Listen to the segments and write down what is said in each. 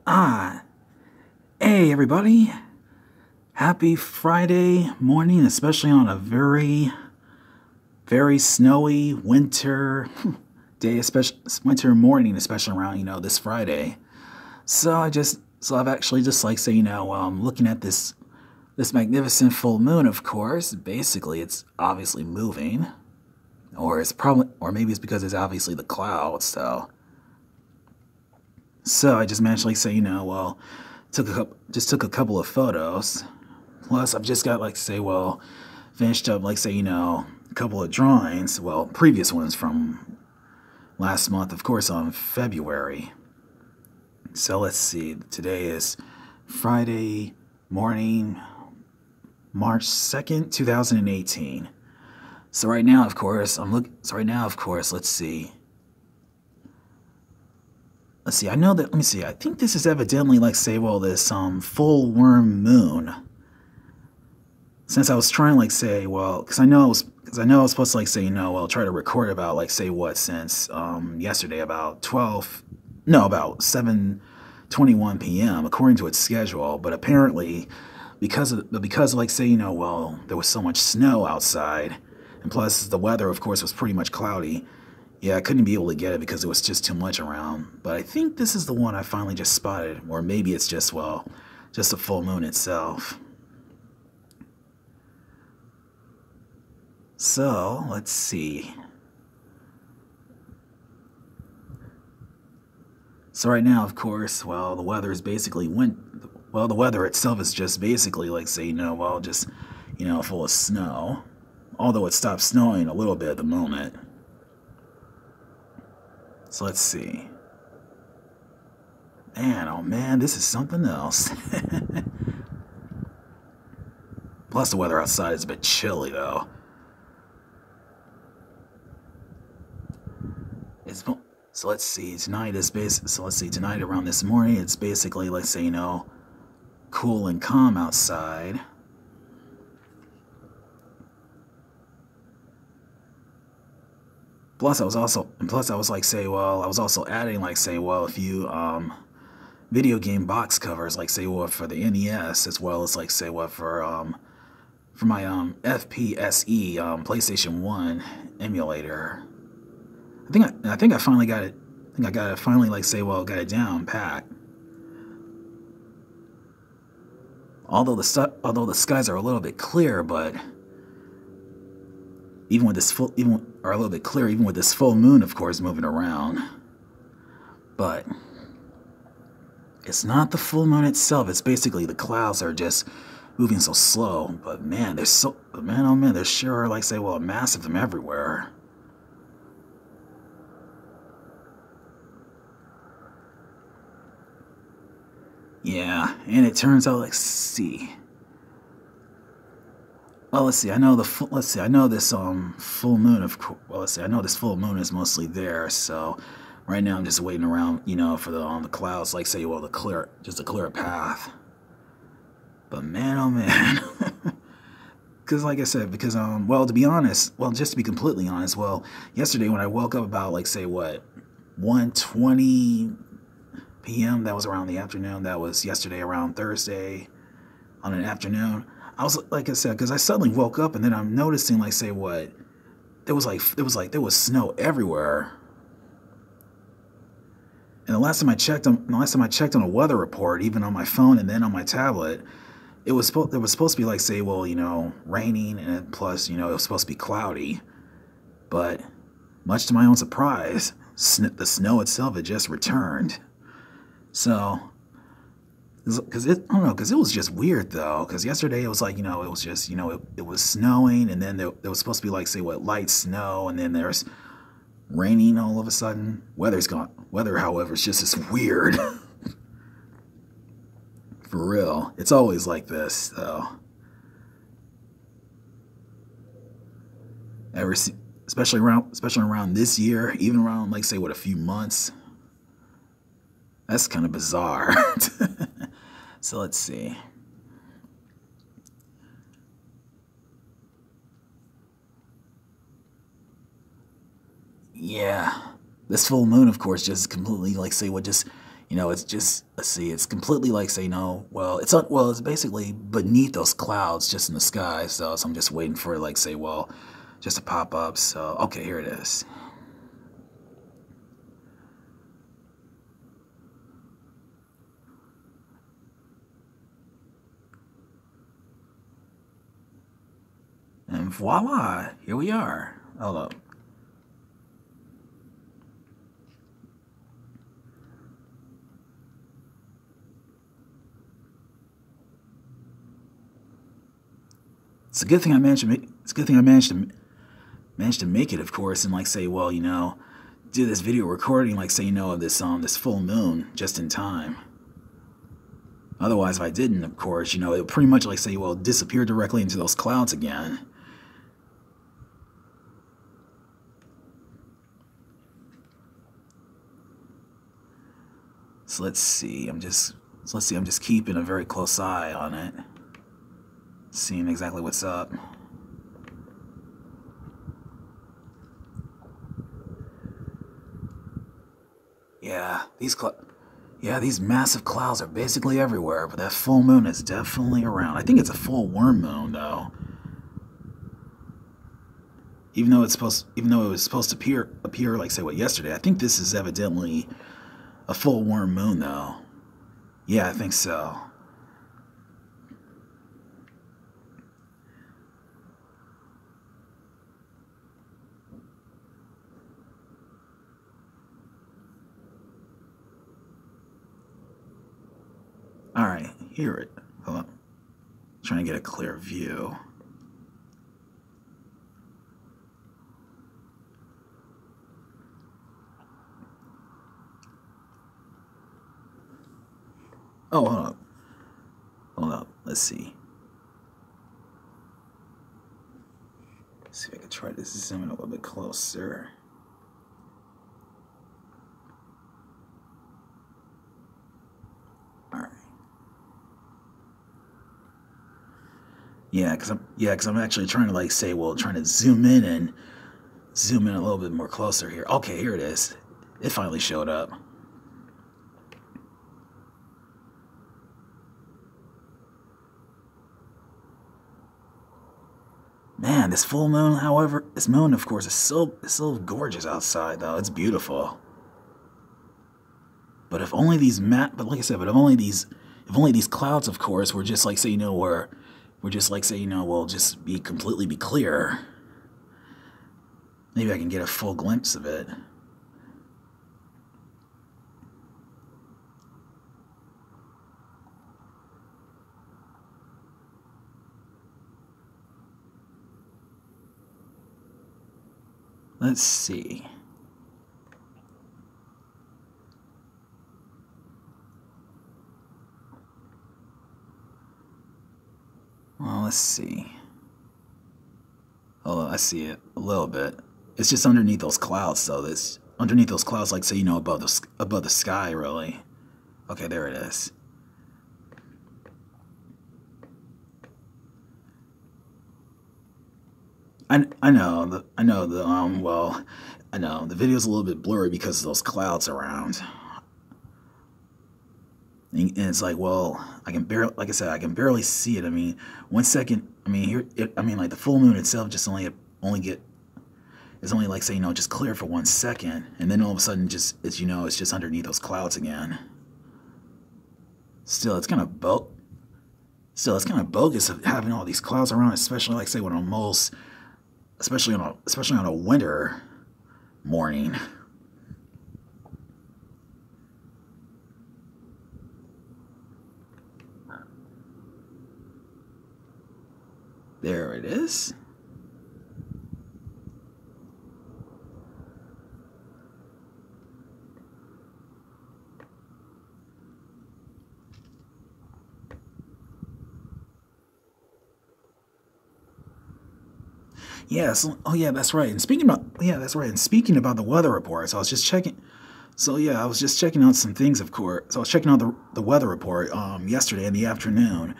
Ah, hey everybody. Happy Friday morning, especially on a very, very snowy winter day, especially winter morning, especially around, this Friday. I've actually just like say, looking at this magnificent full moon, of course. Basically, it's obviously moving, or maybe it's because it's obviously the clouds, So I just managed to took a couple of photos. Plus, I've just got finished up a couple of drawings. Well, previous ones from last month, of course, on February. So let's see. Today is Friday morning, March 2nd, 2018. So right now, of course, let's see. Let me see. I think this is evidently this full worm moon. Since I was trying because I know I was supposed to try to record about since yesterday about 7:21 p.m. according to its schedule, but apparently because there was so much snow outside, and plus the weather of course was pretty much cloudy. Yeah, I couldn't be able to get it because it was just too much around. But I think this is the one I finally just spotted. Or maybe it's just the full moon itself. So, let's see. So right now, of course, the weather is basically the weather itself is just basically full of snow. Although it stopped snowing a little bit at the moment. So let's see. Man, oh man, this is something else. Plus the weather outside is a bit chilly though. So let's see, tonight around this morning, it's basically, cool and calm outside. Plus, I was also adding a few video game box covers, for the NES, as well as for my FPSE PlayStation 1 emulator. I think I finally got it. I think I got it finally got it down pat. Although the skies are a little bit clear, but even with this full moon, of course, moving around. But it's not the full moon itself. It's basically the clouds are just moving so slow. But man, there's there sure are massive of them everywhere. Yeah, and it turns out let's see. Well, let's see. I know this full moon I know this full moon is mostly there. So right now I'm just waiting around, for the clouds, to clear a path. But man, oh man, because to be honest, just to be completely honest, yesterday when I woke up about 1:20 p.m. that was around the afternoon. That was yesterday around Thursday on an afternoon. I was because I suddenly woke up and then I'm noticing there was snow everywhere. And the last time I checked on a weather report, even on my phone and then on my tablet, it was supposed to be raining, and plus it was supposed to be cloudy. But much to my own surprise, the snow itself had just returned. So. Because it was just weird though. Because yesterday it was it was snowing, and then there was supposed to be light snow, and then there's raining all of a sudden. Weather's gone. Weather, however, is just as weird. For real, it's always like this though. Especially around this year, even around a few months. That's kind of bizarre. So let's see. Yeah, this full moon, of course, just completely You know, it's just, let's see, it's completely like, say, no, well, it's basically beneath those clouds just in the sky. So I'm just waiting for it, like, say, well, just to pop up. So, okay, here it is. And voila, here we are. Hold up. It's a good thing I managed to make. It's a good thing I managed to make it, of course, and like say, well, you know, do this video recording, like say, you know, of this full moon just in time. Otherwise, if I didn't, of course, you know, it would pretty much like say, well, disappear directly into those clouds again. So let's see. I'm just keeping a very close eye on it, seeing exactly what's up. Yeah, these massive clouds are basically everywhere, but that full moon is definitely around. I think it's a full worm moon, though. Even though it was supposed to appear like say what yesterday, I think this is evidently a full worm moon, though. Yeah, I think so. All right, hear it. Hold on. Trying to get a clear view. Oh, hold up. Hold up. Let's see. Let's see if I can try to zoom in a little bit closer. All right. Yeah, because I'm actually trying to like say, well, trying to zoom in a little bit more closer here. Okay, here it is. It finally showed up. Man, this full moon, however, this moon, of course, is so gorgeous outside, though. It's beautiful. But if only but like I said, if only these clouds, of course, were just like, say, you know, we're just like, say, you know, will just completely be clear. Maybe I can get a full glimpse of it. Let's see. Well, let's see. Oh, I see it a little bit. It's just underneath those clouds, so this underneath those clouds, like say, you know, above the sky, really. Okay, there it is. I know the video's a little bit blurry because of those clouds around. And it's like, well, like I said, I can barely see it. I mean, 1 second, I mean, like the full moon itself just it's only like, say, you know, just clear for 1 second, and then all of a sudden, it's just underneath those clouds again. Still, it's kind of bogus of having all these clouds around, especially like say especially on a winter morning. There it is. Yes. Oh, yeah, that's right. And speaking about the weather reports, I was just checking. So yeah, I was just checking out some things, of course. So I was checking out the weather report yesterday in the afternoon.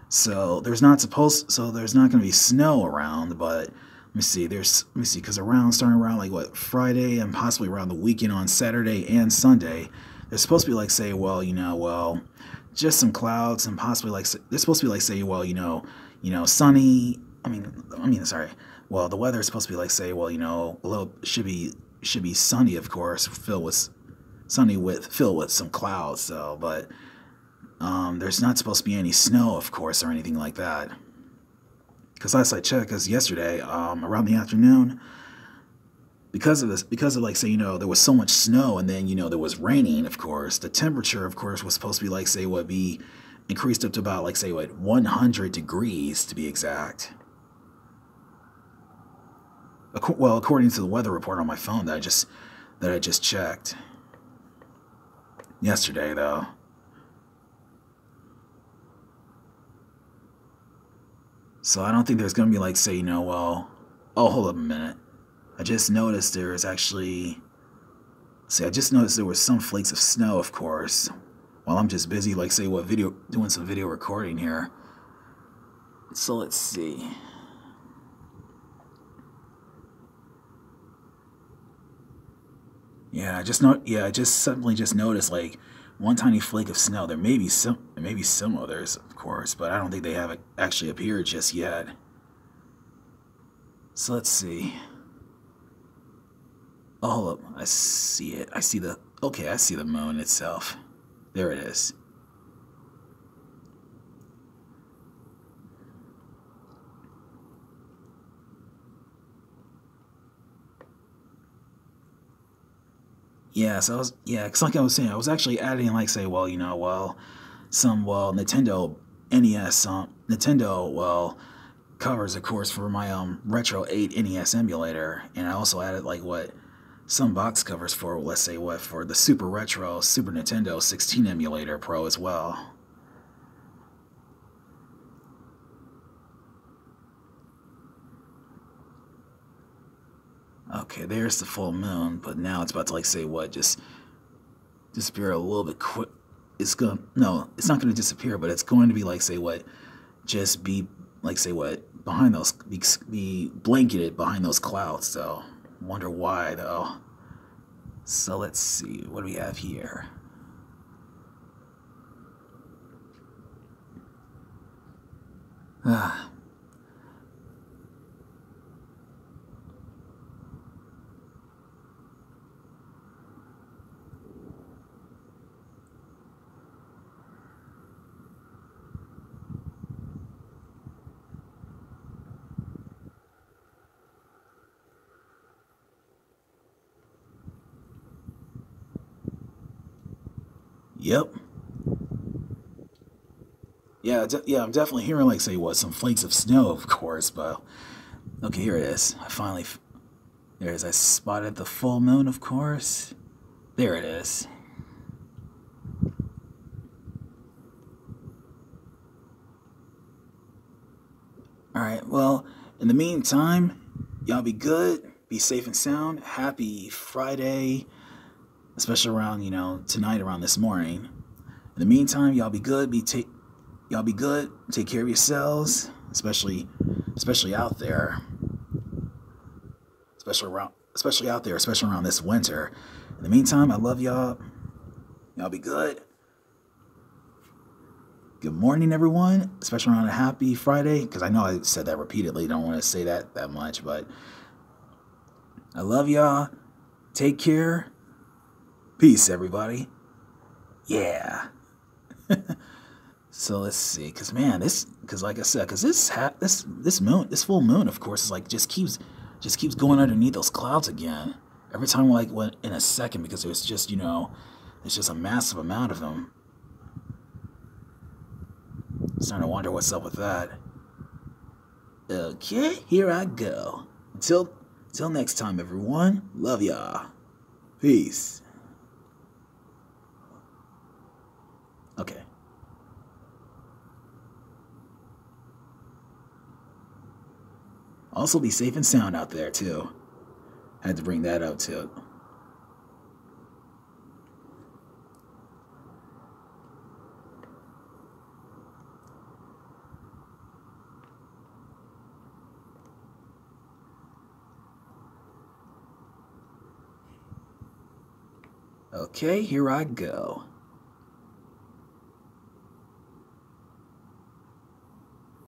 There's not going to be snow around, but let me see, because starting around like what, Friday and possibly around the weekend on Saturday and Sunday, There's supposed to be like say, well, just some clouds and possibly like they're supposed to be like say, well, sunny. Sorry. Well, the weather is supposed to be like say, well, a little should be sunny, of course, filled with some clouds. So, but there's not supposed to be any snow, of course, or anything like that. Because last I checked, because yesterday, around the afternoon, because of like say, there was so much snow, and then there was raining. Of course, the temperature, of course, was supposed to be like say what be increased up to about like say what 100 degrees to be exact. Well, according to the weather report on my phone that I just checked yesterday, though. So I don't think there's gonna be like say, well, oh, hold up a minute. I just noticed there is actually. See, I just noticed there were some flakes of snow, of course, while I'm just busy, like, say, doing some video recording here. So let's see. Yeah, I just suddenly just noticed, like, one tiny flake of snow. There may be some others, of course, but I don't think they have actually appeared just yet. So let's see. Oh, hold up. I see it. I see the moon itself. There it is. Yeah, so cause like I was saying, I was actually adding like say, well, Nintendo NES, covers of course for my Retro 8 NES emulator, and I also added like some box covers for let's say for the Super Retro Super Nintendo 16 emulator Pro as well. Okay, there's the full moon, but now it's about to like say just disappear a little bit quick. It's not gonna disappear, but it's going to be like say just be like say behind those be blanketed behind those clouds. So wonder why though. So let's see, what do we have here? Ah. Yep. Yeah, I'm definitely hearing like say some flakes of snow, of course, but okay, here it is. There it is. I spotted the full moon, of course. There it is. All right. Well, in the meantime, y'all be good, be safe and sound. Happy Friday, especially around tonight, around this morning. In the meantime, y'all be good. Take care of yourselves, especially out there, especially around this winter. In the meantime, I love y'all. Y'all be good. Good morning, everyone, especially on a happy Friday, because I know I said that repeatedly. Don't want to say that much, but I love y'all. Take care. Peace, everybody. Yeah. So let's see, because man, like I said, because this full moon, of course, is like just keeps going underneath those clouds again. Every time, like in a second, because there's just it's just a massive amount of them. Starting to wonder what's up with that. Okay, here I go. Until next time, everyone. Love y'all. Peace. Okay. Also, be safe and sound out there too. Had to bring that up too. Okay, here I go.